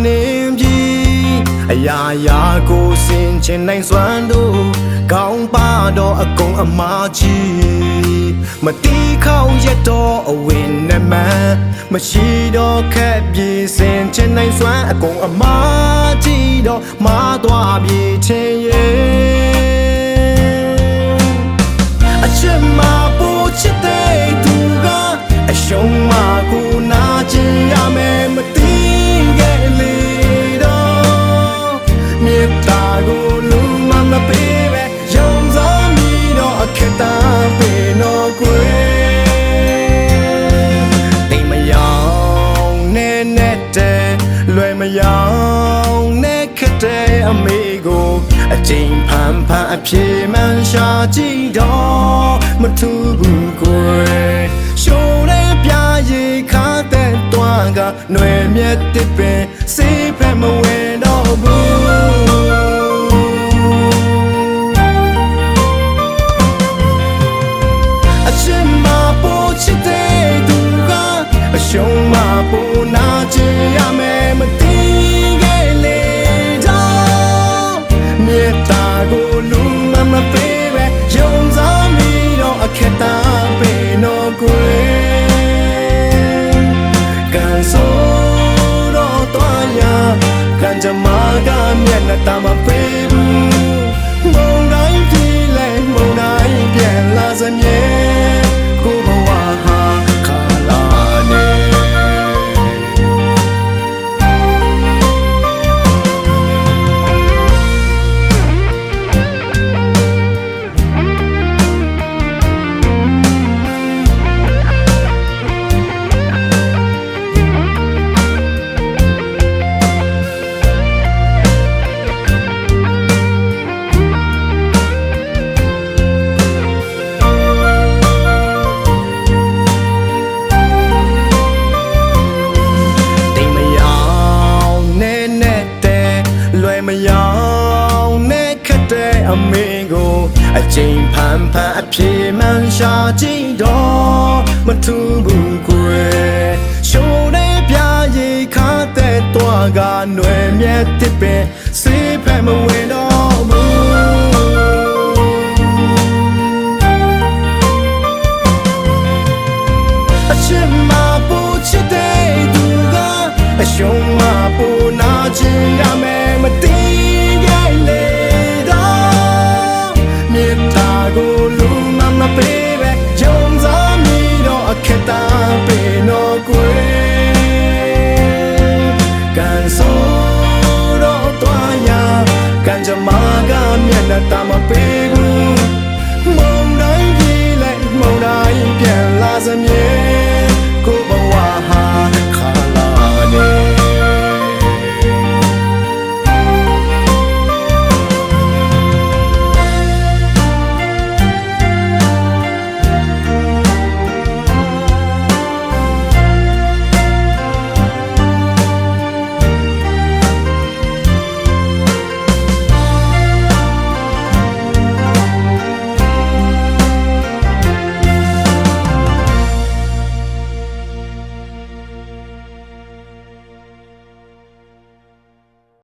နေပြီအရာရာကိုစင်ချင်နိုင်စွမ်းတို့ကောင်းပါတော့အကုန်အမားကြီးမတီးခေါက်ရတော့အဝင်နဲ့မှန်မရှိတော့ခက်ပြေစင်ချင်နိုင်စွမ်းအကုန်အမားကြီးတော့မာသွားပြေချင်ရဲ့အချစ်မပူချစ်တဲ့သူကအရှုံးမကိုနာကျင်ရမယ်မတီးခဲ့လေတော့မြေတာကိုလူမမပေးပဲယုံစားမိတော့အခက်တာပေးတော့ကွယ်တိမ်မယောင်နဲ့တဲ့လွယ်မယောင်နဲ့ခက်တဲ့အမေကိုအချိန်ဖန်အပြေမှန်ရှာကြည့်တော့မထူးဘူးကွယ်ရှိုးတဲ့ပြရေခါတဲ့တွန်းကຫນွယ်မြက်တစ်ပင်စေးဖက်မဝင်တော့ဘူးအချစ်မပိုချစ်တဲ့သူကအရှုံးမပိုနာချင်ရမယ်မတည်ခဲ့လေတော့မြေတာကိုလူမပေးပဲယုံစားမိတော့အခက်တာပေးတော့ကွယ်ကန်ဆိုးတော့တွားရကန်ကြမှာကမျက်နှာတမပေးဘူးမုန်တိုင်းပြေးလဲမုန်တိုင်းပြန်လာစမြဲကိုဘဝဟာခါလာနေမယောင်နဲ့ခက်တဲ့အမေကိုအချိန်ဖန်အပြေမှန်ရှာကြည့်တော့မထူးဘူးကွယ်ရှိုးတဲ့ပြရေခါတဲ့တွားကຫນွယ်မြက်တစ်ပင်စေးဖက်မဝင်တော့